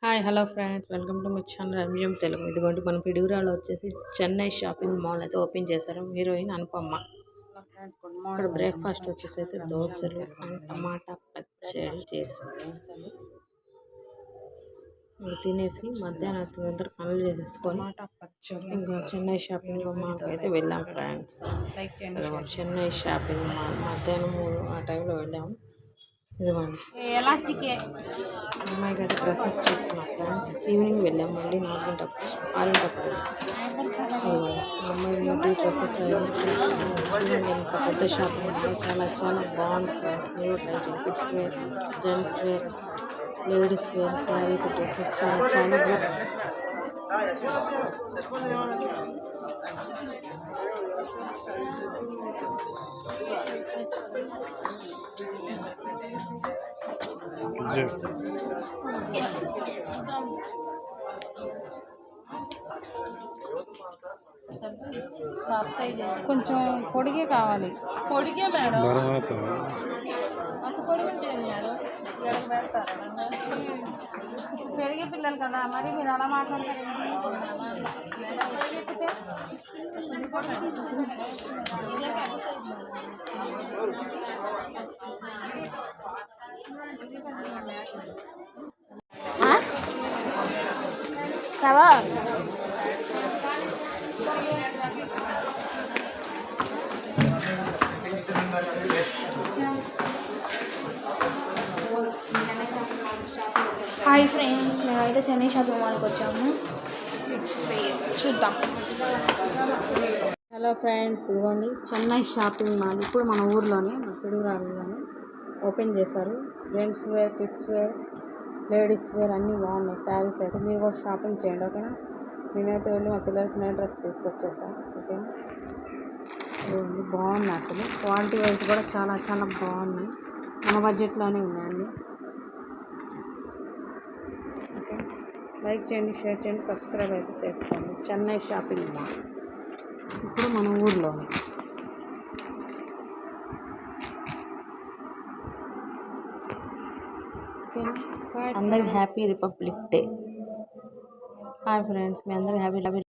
Hi hello friends, welcome to my channel MGM Telugu. ఇదిగోండి మన పిడుగురాళ్ళు వచ్చేసి చెన్నై షాపింగ్ మాల్ అయితే ఓపెన్ చేశారు. హీరోయిన్ అనుపమ్మ. ఇక్కడ బ్రేక్ఫాస్ట్ వచ్చేసి అయితే దోశలు అండ్ టమాటా పచ్చడి చేశారు. తినేసి మధ్యాహ్నం అందరూ పనులు చేసేసుకొని ఇంకా చెన్నై షాపింగ్ మాల్కి అయితే వెళ్ళాం ఫ్రెండ్స్. చెన్నై షాపింగ్ మాల్ మధ్యాహ్నం 3 ఆ టైంలో వెళ్ళాము. ఇదిగోండి అమ్మాయికి అయితే డ్రెస్సెస్ చూస్తున్నాం ఫ్రెండ్స్. ఈవినింగ్ వెళ్ళాం, మళ్ళీ 4 గంటప్పుడు అమ్మాయి బ్యూటీ డ్రెస్సెస్ ఇంత పెద్ద షాపింగ్ చాలా చాలా బాగుంది ఫ్రెండ్స్. మీరు ట్రై చేయండి. Kids wear, gents wear, ladies wear, saris, dresses చాలా చాలా బాగుంది. కొంచెం పొడిగే కావాలి. పొడిగే మేడం, అంత పొడిగే మేడం. పెరిగే పిల్లలు కదా, మరి మీరు అలా మాట్లాడతారు. హాయ్ ఫ్రెండ్స్, మేమైతే చెన్నై షాపింగ్ మాల్కి వచ్చాము. చూద్దాం. హలో ఫ్రెండ్స్, ఇదిగోండి చెన్నై షాపింగ్ మాల్ ఇప్పుడు మన ఊర్లోనే, మన పిడుగురాళ్ళలోనే ఓపెన్ చేశారు. Gents wear, kids wear, ladies wear అన్నీ బాగున్నాయి. శారీస్ అయితే మీరు కూడా షాపింగ్ చేయండి, ఓకేనా. నేనైతే వెళ్ళి మా పిల్లలకి నేను డ్రెస్ తీసుకొచ్చేసాను, ఓకేనా. ఇదిగోండి బాగున్నాయి, అసలు క్వాలిటీ వైజ్ కూడా చాలా చాలా బాగున్నాయి. మన బడ్జెట్లోనే ఉన్నాయండి. ఓకే, లైక్ చేయండి, షేర్ చేయండి, సబ్స్క్రైబ్ అయితే చేసుకోండి. చెన్నై షాపింగ్ మాల్ ఇప్పుడు మన ఊర్లోనే. అందరికి happy republic day. Hi friends, మీ అందరికి హ్యాపీ